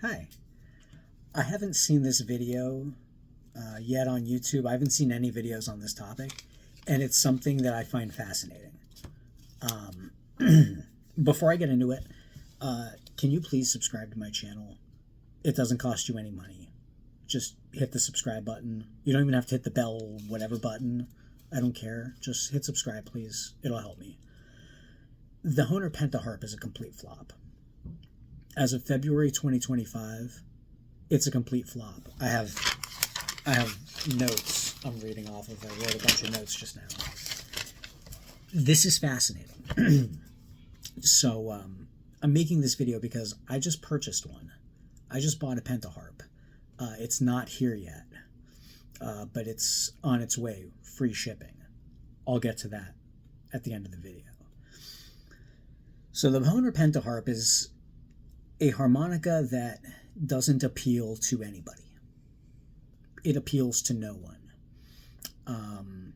Hi. I haven't seen this video yet on YouTube. I haven't seen any videos on this topic, and it's something that I find fascinating. Before I get into it, can you please subscribe to my channel? It doesn't cost you any money. Just hit the subscribe button. You don't even have to hit the bell, whatever button. I don't care. Just hit subscribe, please. It'll help me. The Hohner Pentaharp is a complete flop. As of February 2025, it's a complete flop. I have notes I'm reading off of. I wrote a bunch of notes just now. This is fascinating. So I'm making this video because I just purchased one. I just bought a Pentaharp. It's not here yet, but it's on its way, free shipping. I'll get to that at the end of the video. So the Hohner Pentaharp is a harmonica that doesn't appeal to anybody. It appeals to no one.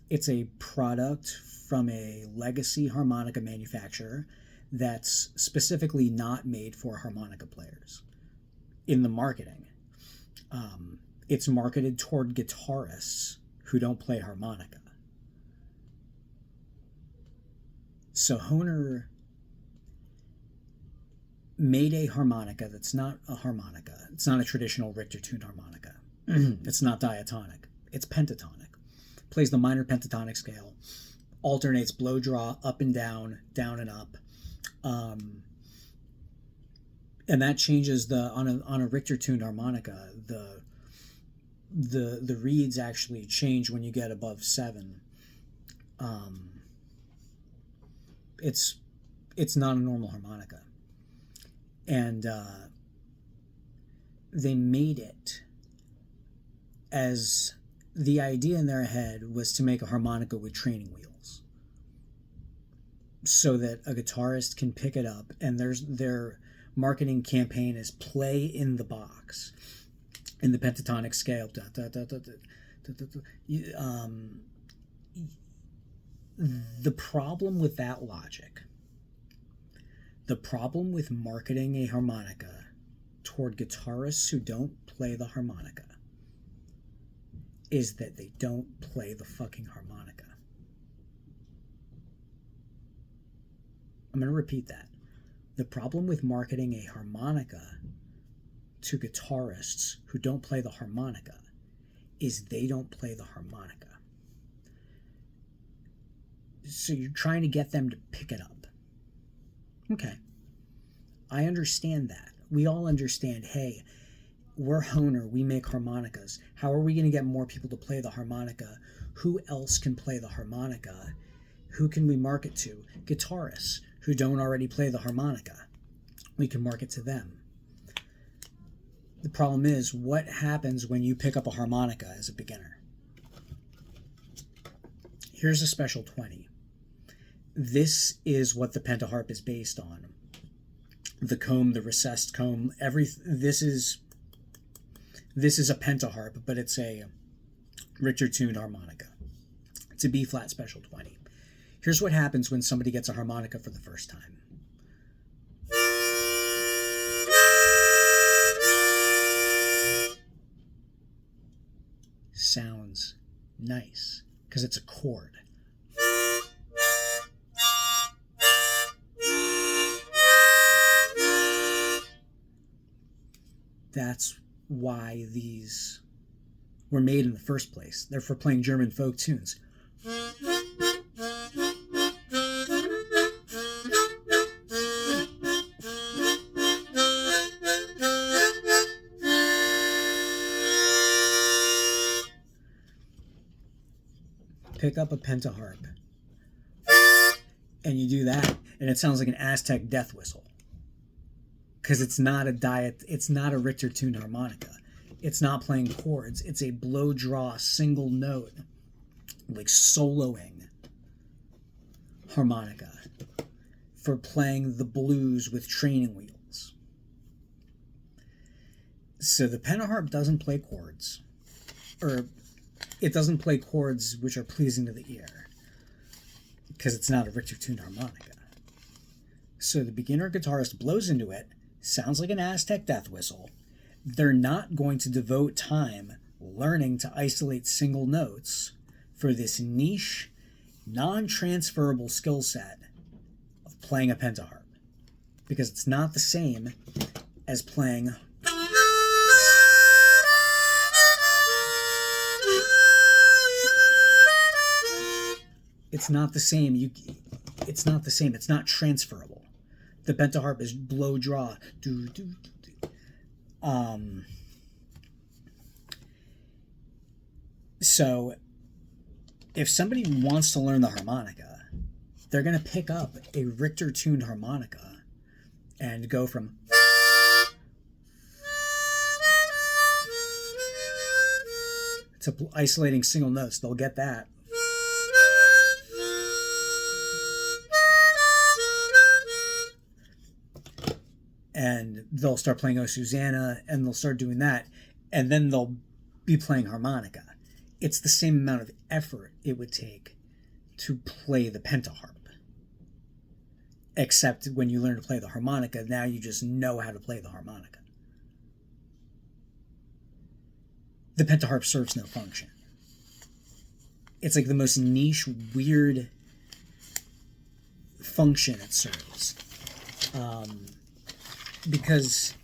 It's a product from a legacy harmonica manufacturer that's specifically not made for harmonica players. In the marketing, it's marketed toward guitarists who don't play harmonica. So Hohner made a harmonica that's not a harmonica. It's not a traditional Richter-tuned harmonica. It's not diatonic. It's pentatonic. Plays the minor pentatonic scale. Alternates blow draw up and down and up. And that changes on a Richter-tuned harmonica. The reeds actually change when you get above 7. It's not a normal harmonica. And they made it as the idea in their head was to make a harmonica with training wheels so that a guitarist can pick it up, and their marketing campaign is play in the box in the pentatonic scale. The problem with that logic, the problem with marketing a harmonica toward guitarists who don't play the harmonica, is that they don't play the fucking harmonica. I'm going to repeat that. The problem with marketing a harmonica to guitarists who don't play the harmonica is they don't play the harmonica. So you're trying to get them to pick it up. Okay. I understand that. We all understand, hey, we're Hohner, we make harmonicas. How are we going to get more people to play the harmonica? Who else can play the harmonica? Who can we market to? Guitarists who don't already play the harmonica. We can market to them. The problem is, what happens when you pick up a harmonica as a beginner? Here's a special 20. This is what the Pentaharp is based on. The comb, the recessed comb, this is a Pentaharp, but it's a Richter-tuned harmonica. It's a B-flat special 20. Here's what happens when somebody gets a harmonica for the first time. Sounds nice, because it's a chord. That's why these were made in the first place. They're for playing German folk tunes. Pick up a Pentaharp and you do that, and it sounds like an Aztec death whistle. Because it's not a Richter-tuned harmonica. It's not playing chords. It's a blow draw single note, like soloing harmonica for playing the blues with training wheels. So the Pentaharp doesn't play chords, or it doesn't play chords which are pleasing to the ear, because it's not a Richter-tuned harmonica. So the beginner guitarist blows into it, sounds like an Aztec death whistle. They're not going to devote time learning to isolate single notes for this niche, non-transferable skill set of playing a pentaharp, because it's not the same as playing it's not the same. It's not the same. It's not transferable. The pentaharp is blow draw. Do, do, do, do. So if somebody wants to learn the harmonica, they're going to pick up a Richter tuned harmonica and go from to isolating single notes. They'll get that. And they'll start playing O Susanna, and they'll start doing that, and then they'll be playing harmonica. It's the same amount of effort it would take to play the pentaharp. Except when you learn to play the harmonica, now you just know how to play the harmonica. The pentaharp serves no function. It's like the most niche, weird function it serves. Because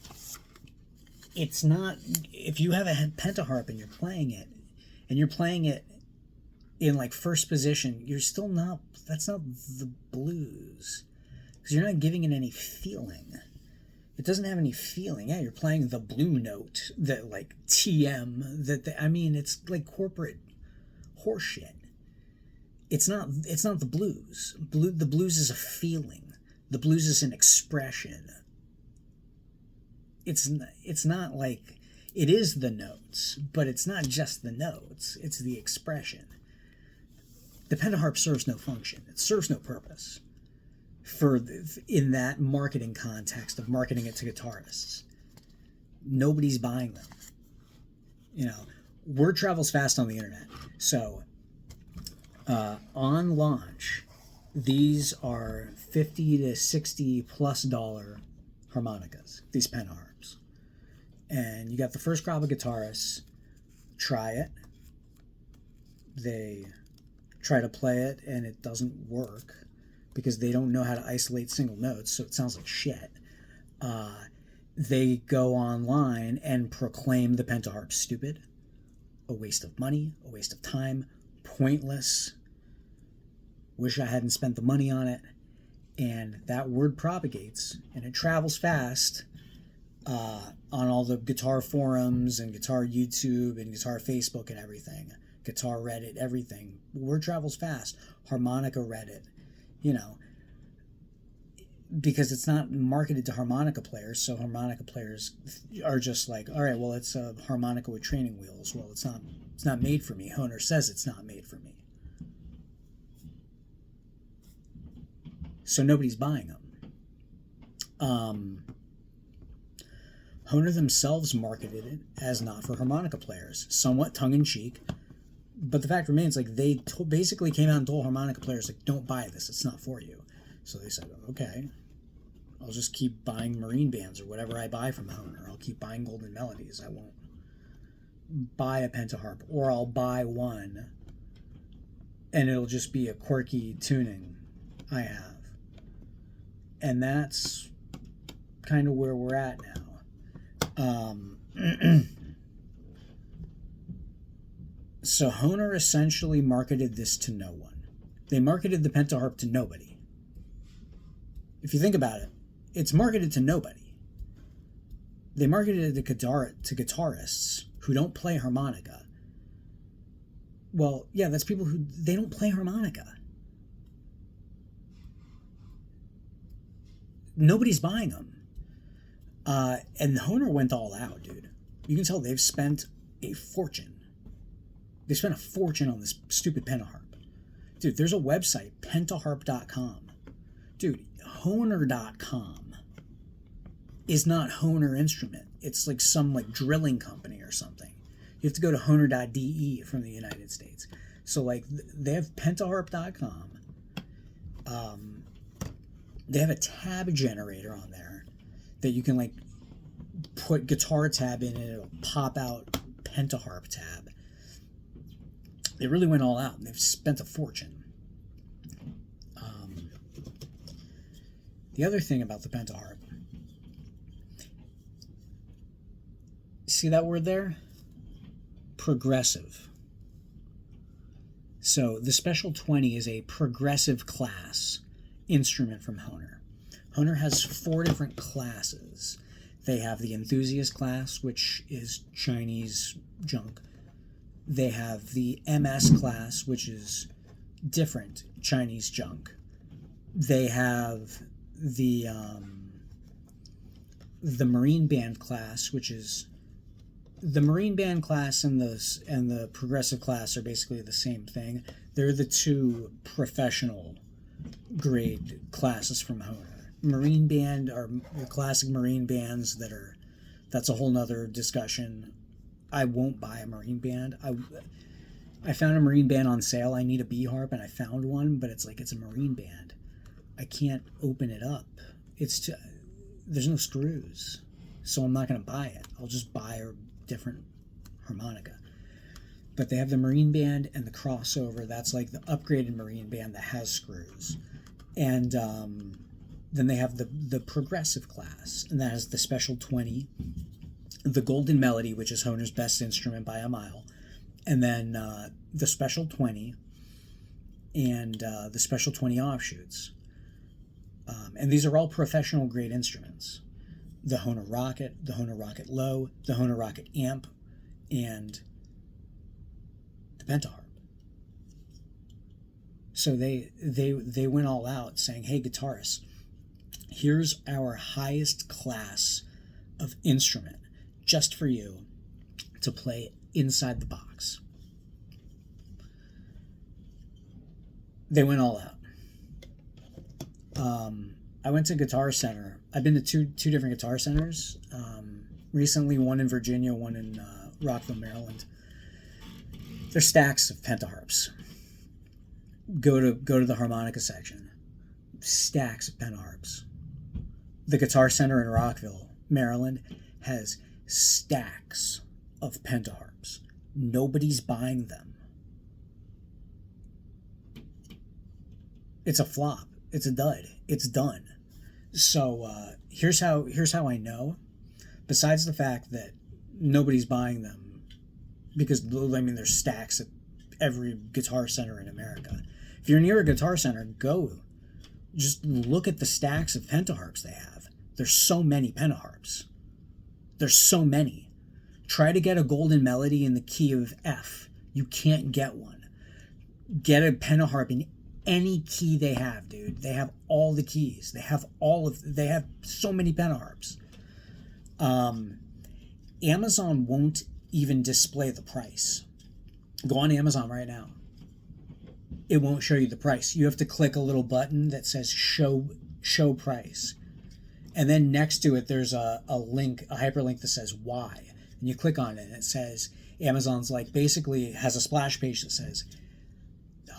it's not, if you have a pentaharp and you're playing it in like first position, you're still not, that's not the blues, because you're not giving it any feeling. It doesn't have any feeling. Yeah, you're playing the blue note, that like TM, it's like corporate horseshit. It's not the blues. The blues is a feeling. The blues is an expression. It's not like, it is the notes, but it's not just the notes. It's the expression. The pentaharp serves no function. It serves no purpose in that marketing context of marketing it to guitarists. Nobody's buying them. Word travels fast on the internet. So on launch, these are $50 to $60+ harmonicas, these pentaharps. And you got the first crop of guitarists try it. They try to play it and it doesn't work because they don't know how to isolate single notes, so it sounds like shit. They go online and proclaim the pentaharp stupid, a waste of money, a waste of time, pointless, wish I hadn't spent the money on it. And that word propagates, and it travels fast on all the guitar forums and guitar YouTube and guitar Facebook and everything. Guitar Reddit, everything. Word travels fast. Harmonica Reddit, because it's not marketed to harmonica players, so harmonica players are just like, all right, well, it's a harmonica with training wheels. Well, it's not made for me. Hohner says it's not made for me. So nobody's buying them. Hohner themselves marketed it as not for harmonica players, somewhat tongue-in-cheek, but the fact remains, like, they basically came out and told harmonica players, like, don't buy this, it's not for you. So they said, okay, I'll just keep buying Marine Bands or whatever I buy from Hohner. I'll keep buying Golden Melodies. I won't buy a pentaharp, or I'll buy one and it'll just be a quirky tuning I have. And that's kind of where we're at now. So Hohner essentially marketed this to no one. They marketed the pentaharp to nobody. If you think about it, it's marketed to nobody. They marketed it to guitarists who don't play harmonica. Well, yeah, that's people who, they don't play harmonica. Nobody's buying them. And Hohner went all out, dude. You can tell they've spent a fortune. They spent a fortune on this stupid pentaharp. Dude, there's a website, pentaharp.com. Dude, Hohner.com is not Hohner Instrument. It's like some like drilling company or something. You have to go to Hohner.de from the United States. So like they have pentaharp.com. They have a tab generator on there that you can like put guitar tab in and it'll pop out Pentaharp tab. They really went all out and they've spent a fortune. The other thing about the Pentaharp, see that word there? Progressive. So the Special 20 is a progressive class instrument from Hohner. Hohner has 4 different classes. They have the enthusiast class, which is Chinese junk. They have the MS class, which is different Chinese junk. They have the Marine Band class, which is the Marine Band class and the progressive class are basically the same thing. They're the 2 professional grade classes from Hohner. Marine Band are the classic Marine bands that's a whole nother discussion. I won't buy a Marine Band. I found a Marine Band on sale. I need a B harp and I found one, but it's a Marine Band. I can't open it up. There's no screws, so I'm not going to buy it. I'll just buy a different harmonica. But they have the Marine Band and the crossover. That's like the upgraded Marine Band that has screws. And then they have the progressive class, and that has the Special 20, the Golden Melody, which is Hohner's best instrument by a mile, and then the Special 20 and the Special 20 offshoots. And these are all professional grade instruments. The Hohner Rocket, the Hohner Rocket Low, the Hohner Rocket Amp, and the Pentaharp. So they went all out saying, hey, guitarists, here's our highest class of instrument just for you to play inside the box. They went all out. I went to Guitar Center. I've been to two different Guitar Centers recently, one in Virginia, one in Rockville, Maryland. There's stacks of Pentaharps. Go to the harmonica section. Stacks of Pentaharps. The Guitar Center in Rockville, Maryland, has stacks of Pentaharps. Nobody's buying them. It's a flop. It's a dud. It's done. So here's how I know. Besides the fact that nobody's buying them, because there's stacks at every Guitar Center in America. If you're near a Guitar Center, go. Just look at the stacks of Pentaharps they have. There's so many Pentaharps. There's so many. Try to get a Golden Melody in the key of F. You can't get one. Get a Pentaharp in any key they have, dude. They have all the keys. They have so many Pentaharps. Amazon won't even display the price. Go on Amazon right now. It won't show you the price. You have to click a little button that says show price. And then next to it, there's a link, a hyperlink that says why. And you click on it and it says, Amazon's basically has a splash page that says,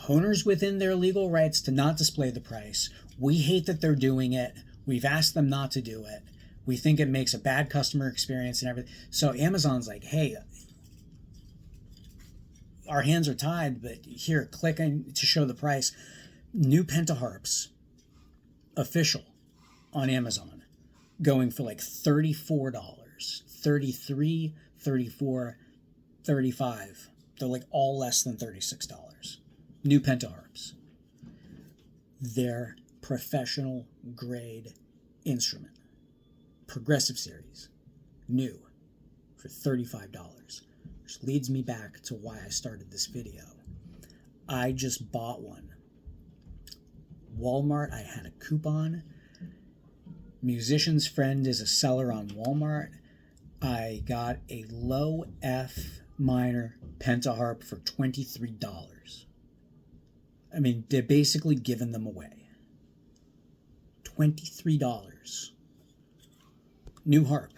Hohner's within their legal rights to not display the price. We hate that they're doing it. We've asked them not to do it. We think it makes a bad customer experience and everything. So Amazon's like, hey, our hands are tied, but here, click to show the price. New Pentaharps, official, on Amazon, going for $34, $33, $34, $35. They're all less than $36. New Pentaharps. They're professional grade instrument. Progressive series. New. For $35. Which leads me back to why I started this video. I just bought one. Walmart, I had a coupon. Musician's Friend is a seller on Walmart. I got a low F minor Pentaharp for $23. I mean, they're basically giving them away. $23. New harp.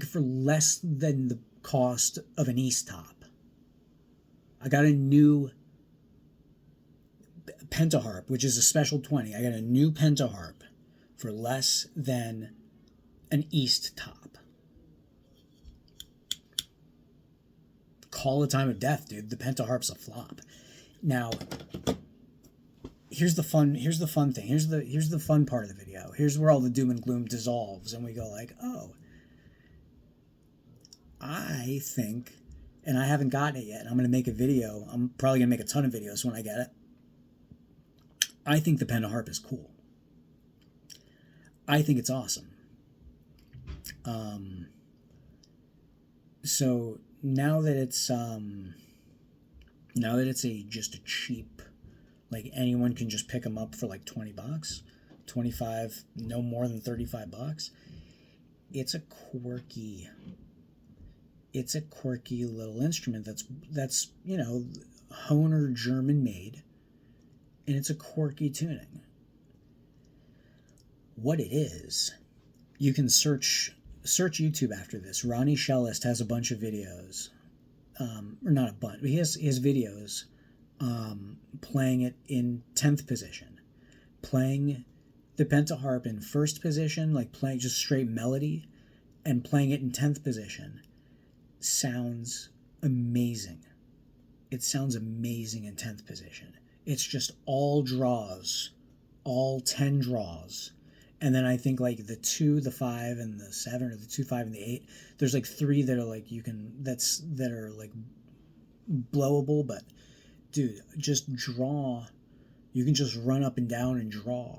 For less than the cost of an East Top. I got a new Pentaharp, which is a Special 20. I got a new Pentaharp for less than an East top. Call a time of death, dude. The Pentaharp's a flop. Now, here's the fun thing. Here's the fun part of the video. Here's where all the doom and gloom dissolves, and we go like, oh, I think, and I haven't gotten it yet. I'm going to make a video. I'm probably going to make a ton of videos when I get it. I think the Pentaharp is cool. I think it's awesome. So now that it's just a cheap, like anyone can just pick them up for like $20, 25, no more than $35. It's a quirky little instrument that's Hohner German made, and it's a quirky tuning. What it is, you can search YouTube after this. Ronnie Shellist has a bunch of videos, or not a bunch, but he has videos playing it in 10th position, playing the Pentaharp in first position, like playing just straight melody, and playing it in 10th position. Sounds amazing. It sounds amazing in 10th position. It's just all draws, all 10 draws. And then I think like the 2, the 5, and the 7, or the 2, 5, and the 8, there's like 3 that are like that are like blowable, but dude, just draw. You can just run up and down and draw.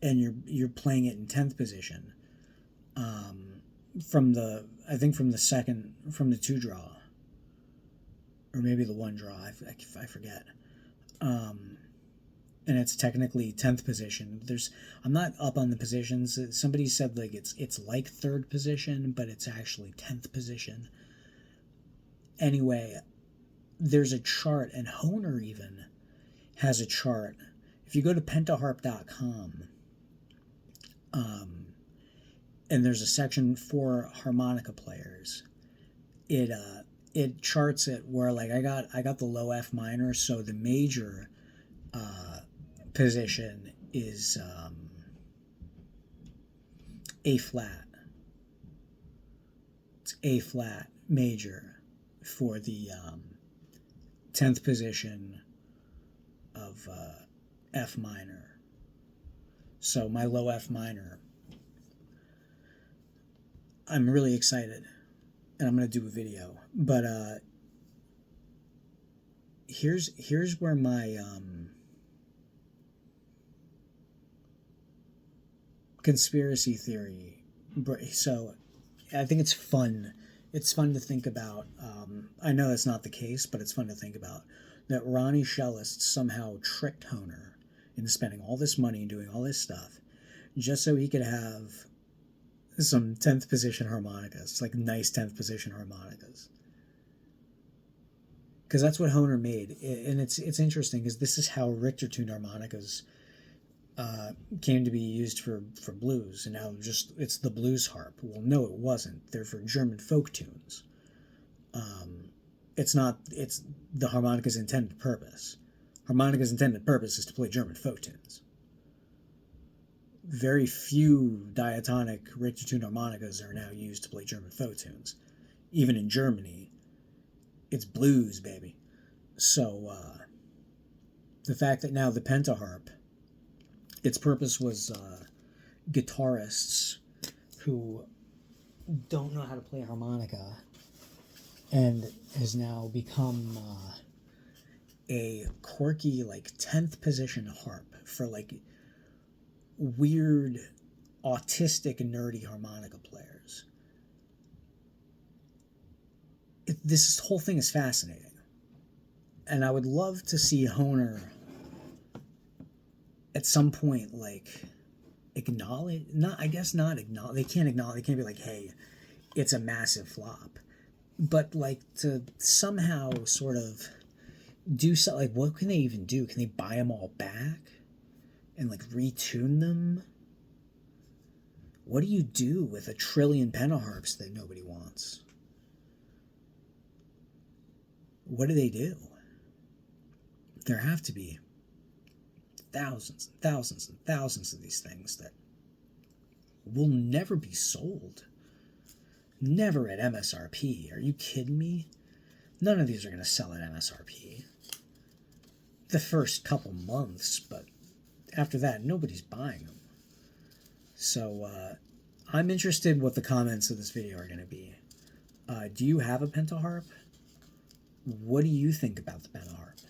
And you're playing it in 10th position. From the 2 draw, or maybe the 1 draw, I forget. And it's technically 10th position. I'm not up on the positions. Somebody said like it's like 3rd position, but it's actually 10th position. Anyway, there's a chart, and Hohner even has a chart. If you go to pentaharp.com, and there's a section for harmonica players, it charts it where like I got the low F minor, so the major position is A flat. It's A flat major for the 10th position of F minor. So my low F minor, I'm really excited, and I'm going to do a video. But here's where my conspiracy theory. So I think it's fun. It's fun to think about. I know that's not the case, but it's fun to think about that Ronnie Shellist somehow tricked Hohner into spending all this money and doing all this stuff just so he could have some 10th position harmonicas, like nice 10th position harmonicas. Because that's what Hohner made. And it's interesting because this is how Richter tuned harmonicas came to be used for blues, and now it's the blues harp. Well, no, it wasn't. They're for German folk tunes. It's the harmonica's intended purpose. Harmonica's intended purpose is to play German folk tunes. Very few diatonic Richter tuned harmonicas are now used to play German folk tunes. Even in Germany, it's blues, baby. So the fact that now the Pentaharp, its purpose was guitarists who don't know how to play harmonica, and has now become a quirky like 10th position harp for like weird autistic nerdy harmonica players. This whole thing is fascinating, and I would love to see Hohner at some point like acknowledge, they can't be like, hey, it's a massive flop, but like to somehow sort of do something. Like, what can they even do? Can they buy them all back and like retune them? What do you do with 1 trillion Pentaharps that nobody wants? What do they do? There have to be thousands and thousands and thousands of these things that will never be sold. Never at MSRP. Are you kidding me? None of these are going to sell at MSRP. The first couple months, but after that, nobody's buying them. So, I'm interested what the comments of this video are going to be. Do you have a Pentaharp? What do you think about the Pentaharp?